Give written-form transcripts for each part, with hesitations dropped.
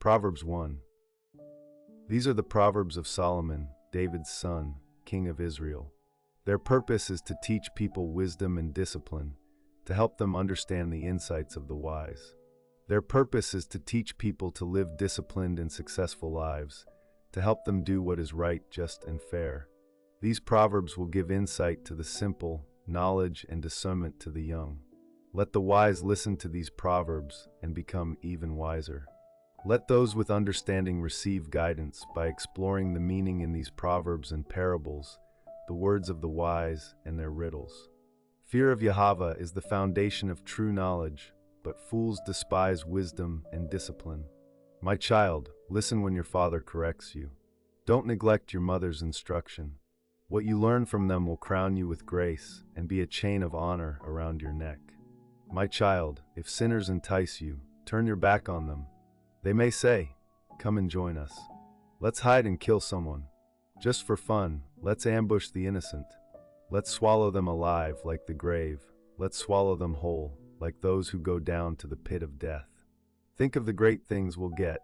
Proverbs 1. These are the Proverbs of Solomon, David's son, king of Israel. Their purpose is to teach people wisdom and discipline, to help them understand the insights of the wise. Their purpose is to teach people to live disciplined and successful lives, to help them do what is right, just, and fair. These Proverbs will give insight to the simple, knowledge and discernment to the young. Let the wise listen to these Proverbs and become even wiser. Let those with understanding receive guidance by exploring the meaning in these proverbs and parables, the words of the wise and their riddles. Fear of Yahavah is the foundation of true knowledge, but fools despise wisdom and discipline. My child, listen when your father corrects you. Don't neglect your mother's instruction. What you learn from them will crown you with grace and be a chain of honor around your neck. My child, if sinners entice you, turn your back on them. They may say, "Come and join us. Let's hide and kill someone. Just for fun, let's ambush the innocent. Let's swallow them alive like the grave. Let's swallow them whole, like those who go down to the pit of death. Think of the great things we'll get.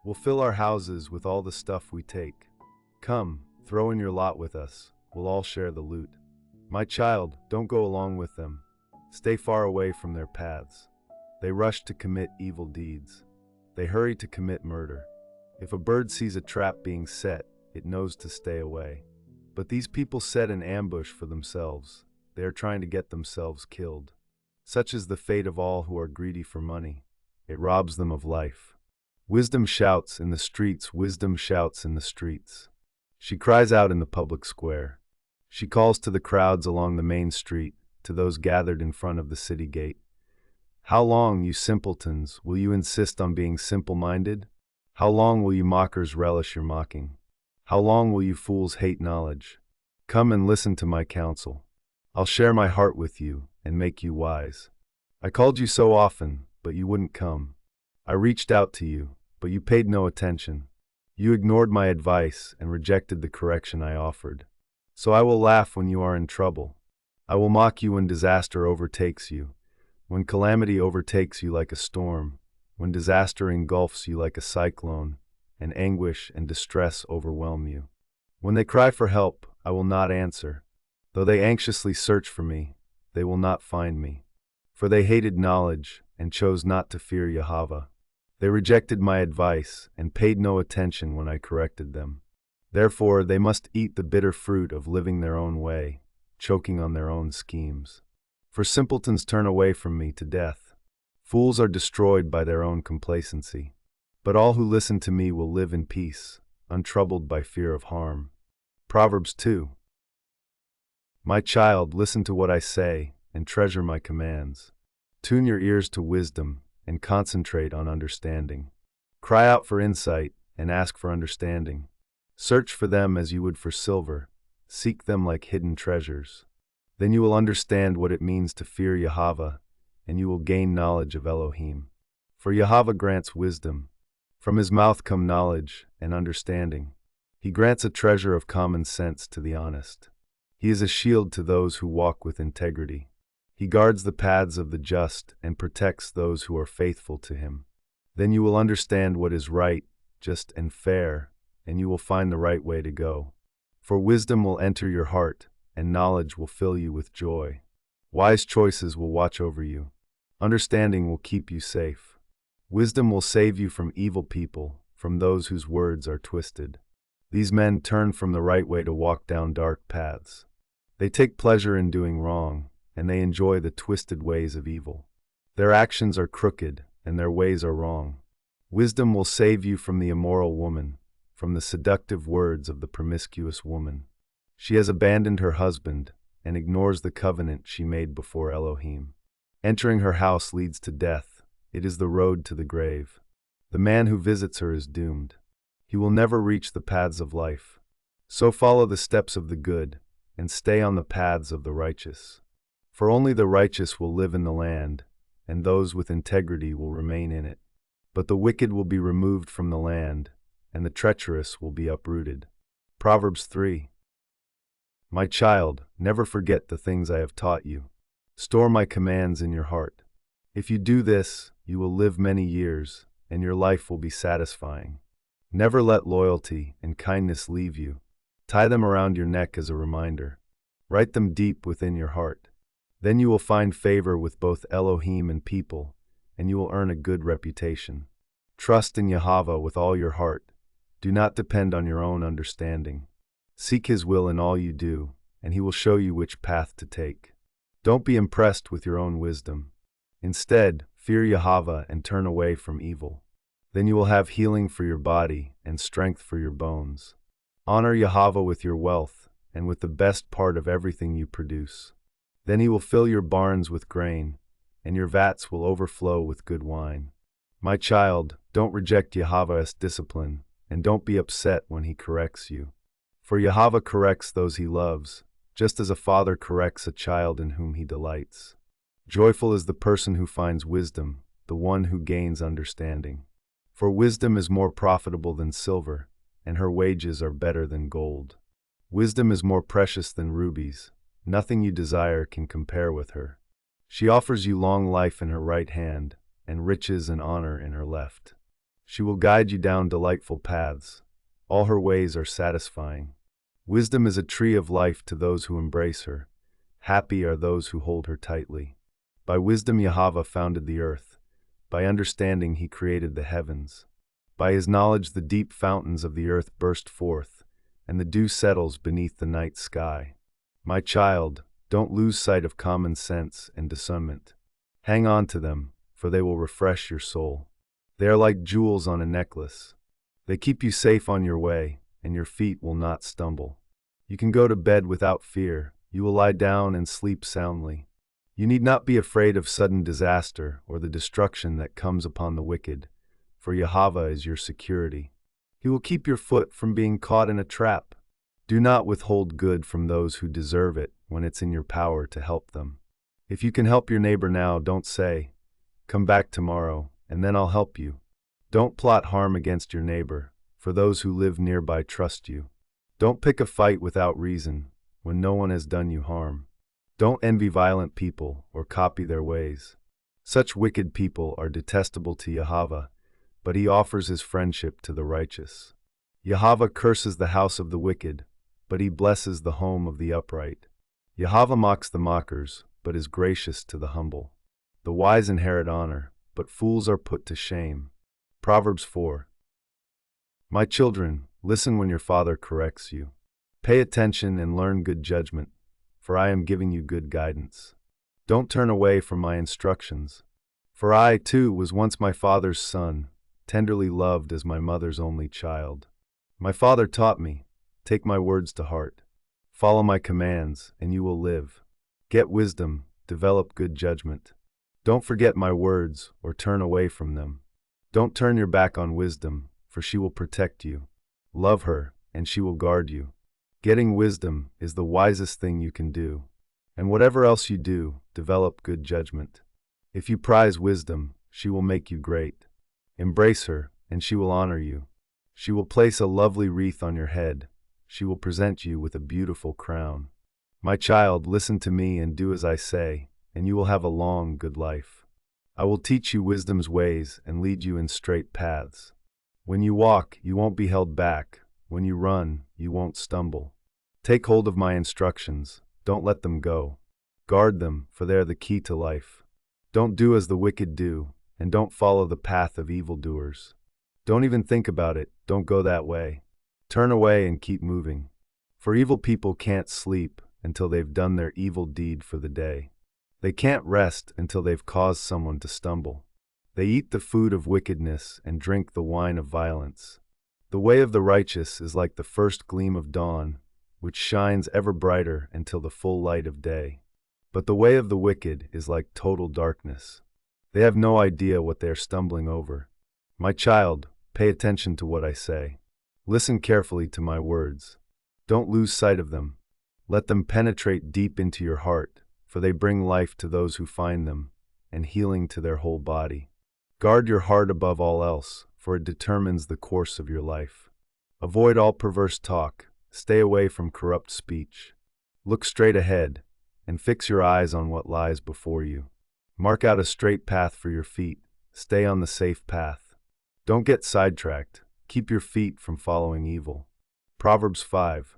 We'll fill our houses with all the stuff we take. Come, throw in your lot with us. We'll all share the loot." My child, don't go along with them. Stay far away from their paths. They rush to commit evil deeds. They hurry to commit murder. If a bird sees a trap being set, it knows to stay away. But these people set an ambush for themselves. They are trying to get themselves killed. Such is the fate of all who are greedy for money. It robs them of life. Wisdom shouts in the streets, wisdom shouts in the streets. She cries out in the public square. She calls to the crowds along the main street, to those gathered in front of the city gate. How long, you simpletons, will you insist on being simple-minded? How long will you mockers relish your mocking? How long will you fools hate knowledge? Come and listen to my counsel. I'll share my heart with you and make you wise. I called you so often, but you wouldn't come. I reached out to you, but you paid no attention. You ignored my advice and rejected the correction I offered. So I will laugh when you are in trouble. I will mock you when disaster overtakes you. When calamity overtakes you like a storm, when disaster engulfs you like a cyclone, and anguish and distress overwhelm you. When they cry for help, I will not answer. Though they anxiously search for me, they will not find me. For they hated knowledge and chose not to fear Yahavah. They rejected my advice and paid no attention when I corrected them. Therefore they must eat the bitter fruit of living their own way, choking on their own schemes. For simpletons turn away from me to death. Fools are destroyed by their own complacency. But all who listen to me will live in peace, untroubled by fear of harm. Proverbs 2. My child, listen to what I say, and treasure my commands. Tune your ears to wisdom, and concentrate on understanding. Cry out for insight, and ask for understanding. Search for them as you would for silver. Seek them like hidden treasures. Then you will understand what it means to fear Yahavah, and you will gain knowledge of Elohim. For Yahavah grants wisdom. From his mouth come knowledge and understanding. He grants a treasure of common sense to the honest. He is a shield to those who walk with integrity. He guards the paths of the just and protects those who are faithful to him. Then you will understand what is right, just, and fair, and you will find the right way to go. For wisdom will enter your heart, and knowledge will fill you with joy. Wise choices will watch over you. Understanding will keep you safe. Wisdom will save you from evil people, from those whose words are twisted. These men turn from the right way to walk down dark paths. They take pleasure in doing wrong, and they enjoy the twisted ways of evil. Their actions are crooked, and their ways are wrong. Wisdom will save you from the immoral woman, from the seductive words of the promiscuous woman. She has abandoned her husband and ignores the covenant she made before Elohim. Entering her house leads to death. It is the road to the grave. The man who visits her is doomed. He will never reach the paths of life. So follow the steps of the good and stay on the paths of the righteous. For only the righteous will live in the land, and those with integrity will remain in it. But the wicked will be removed from the land, and the treacherous will be uprooted. Proverbs 3. My child, never forget the things I have taught you. Store my commands in your heart. If you do this, you will live many years, and your life will be satisfying. Never let loyalty and kindness leave you. Tie them around your neck as a reminder. Write them deep within your heart. Then you will find favor with both Elohim and people, and you will earn a good reputation. Trust in Yahavah with all your heart. Do not depend on your own understanding. Seek His will in all you do, and He will show you which path to take. Don't be impressed with your own wisdom. Instead, fear Yahavah and turn away from evil. Then you will have healing for your body and strength for your bones. Honor Yahavah with your wealth and with the best part of everything you produce. Then He will fill your barns with grain, and your vats will overflow with good wine. My child, don't reject Yahavah's discipline, and don't be upset when He corrects you. For Yahavah corrects those He loves, just as a father corrects a child in whom He delights. Joyful is the person who finds wisdom, the one who gains understanding. For wisdom is more profitable than silver, and her wages are better than gold. Wisdom is more precious than rubies. Nothing you desire can compare with her. She offers you long life in her right hand, and riches and honor in her left. She will guide you down delightful paths. All her ways are satisfying. Wisdom is a tree of life to those who embrace her. Happy are those who hold her tightly. By wisdom Yahavah founded the earth. By understanding He created the heavens. By His knowledge the deep fountains of the earth burst forth, and the dew settles beneath the night sky. My child, don't lose sight of common sense and discernment. Hang on to them, for they will refresh your soul. They are like jewels on a necklace. They keep you safe on your way, and your feet will not stumble. You can go to bed without fear. You will lie down and sleep soundly. You need not be afraid of sudden disaster or the destruction that comes upon the wicked, for Yahavah is your security. He will keep your foot from being caught in a trap. Do not withhold good from those who deserve it when it's in your power to help them. If you can help your neighbor now, don't say, "Come back tomorrow, and then I'll help you." Don't plot harm against your neighbor, for those who live nearby trust you. Don't pick a fight without reason when no one has done you harm. Don't envy violent people or copy their ways. Such wicked people are detestable to Yahavah, but He offers His friendship to the righteous. Yahavah curses the house of the wicked, but He blesses the home of the upright. Yahavah mocks the mockers, but is gracious to the humble. The wise inherit honor, but fools are put to shame. Proverbs 4. My children, listen when your father corrects you. Pay attention and learn good judgment, for I am giving you good guidance. Don't turn away from my instructions. For I, too, was once my father's son, tenderly loved as my mother's only child. My father taught me, take my words to heart. Follow my commands, and you will live. Get wisdom, develop good judgment. Don't forget my words or turn away from them. Don't turn your back on wisdom, for she will protect you. Love her, and she will guard you. Getting wisdom is the wisest thing you can do. And whatever else you do, develop good judgment. If you prize wisdom, she will make you great. Embrace her, and she will honor you. She will place a lovely wreath on your head. She will present you with a beautiful crown. My child, listen to me and do as I say, and you will have a long, good life. I will teach you wisdom's ways and lead you in straight paths. When you walk, you won't be held back. When you run, you won't stumble. Take hold of my instructions. Don't let them go. Guard them, for they are the key to life. Don't do as the wicked do, and don't follow the path of evildoers. Don't even think about it. Don't go that way. Turn away and keep moving. For evil people can't sleep until they've done their evil deed for the day. They can't rest until they've caused someone to stumble. They eat the food of wickedness and drink the wine of violence. The way of the righteous is like the first gleam of dawn, which shines ever brighter until the full light of day. But the way of the wicked is like total darkness. They have no idea what they are stumbling over. My child, pay attention to what I say. Listen carefully to my words. Don't lose sight of them. Let them penetrate deep into your heart, for they bring life to those who find them, and healing to their whole body. Guard your heart above all else, for it determines the course of your life. Avoid all perverse talk. Stay away from corrupt speech. Look straight ahead, and fix your eyes on what lies before you. Mark out a straight path for your feet. Stay on the safe path. Don't get sidetracked. Keep your feet from following evil. Proverbs 5.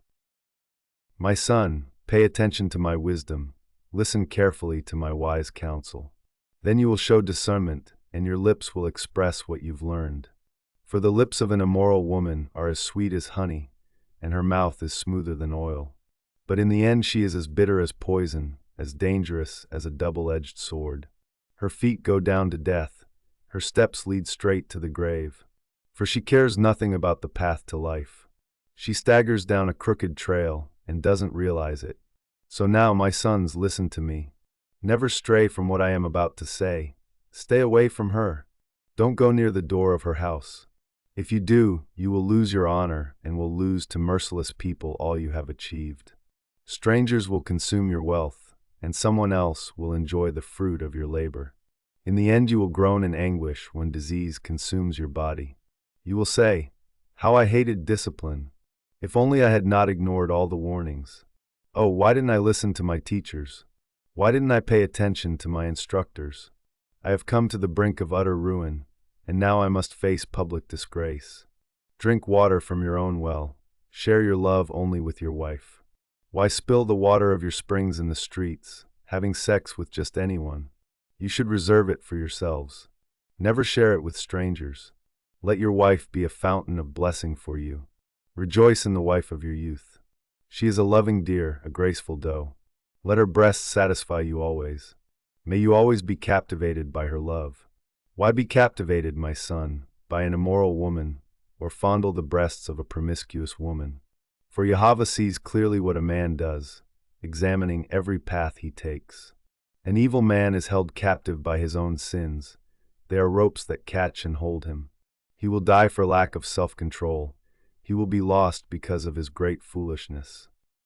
My son, pay attention to my wisdom. Listen carefully to my wise counsel. Then you will show discernment, and your lips will express what you've learned. For the lips of an immoral woman are as sweet as honey, and her mouth is smoother than oil. But in the end she is as bitter as poison, as dangerous as a double-edged sword. Her feet go down to death, her steps lead straight to the grave. For she cares nothing about the path to life. She staggers down a crooked trail and doesn't realize it. So now, my sons, listen to me. Never stray from what I am about to say. Stay away from her. Don't go near the door of her house. If you do, you will lose your honor and will lose to merciless people all you have achieved. Strangers will consume your wealth, and someone else will enjoy the fruit of your labor. In the end you will groan in anguish when disease consumes your body. You will say, "How I hated discipline! If only I had not ignored all the warnings. Oh, why didn't I listen to my teachers? Why didn't I pay attention to my instructors? I have come to the brink of utter ruin, and now I must face public disgrace. Drink water from your own well. Share your love only with your wife. Why spill the water of your springs in the streets, having sex with just anyone? You should reserve it for yourselves. Never share it with strangers. Let your wife be a fountain of blessing for you. Rejoice in the wife of your youth. She is a loving deer, a graceful doe. Let her breasts satisfy you always. May you always be captivated by her love. Why be captivated, my son, by an immoral woman, or fondle the breasts of a promiscuous woman? For Yahavah sees clearly what a man does, examining every path he takes. An evil man is held captive by his own sins. They are ropes that catch and hold him. He will die for lack of self-control. He will be lost because of his great foolishness.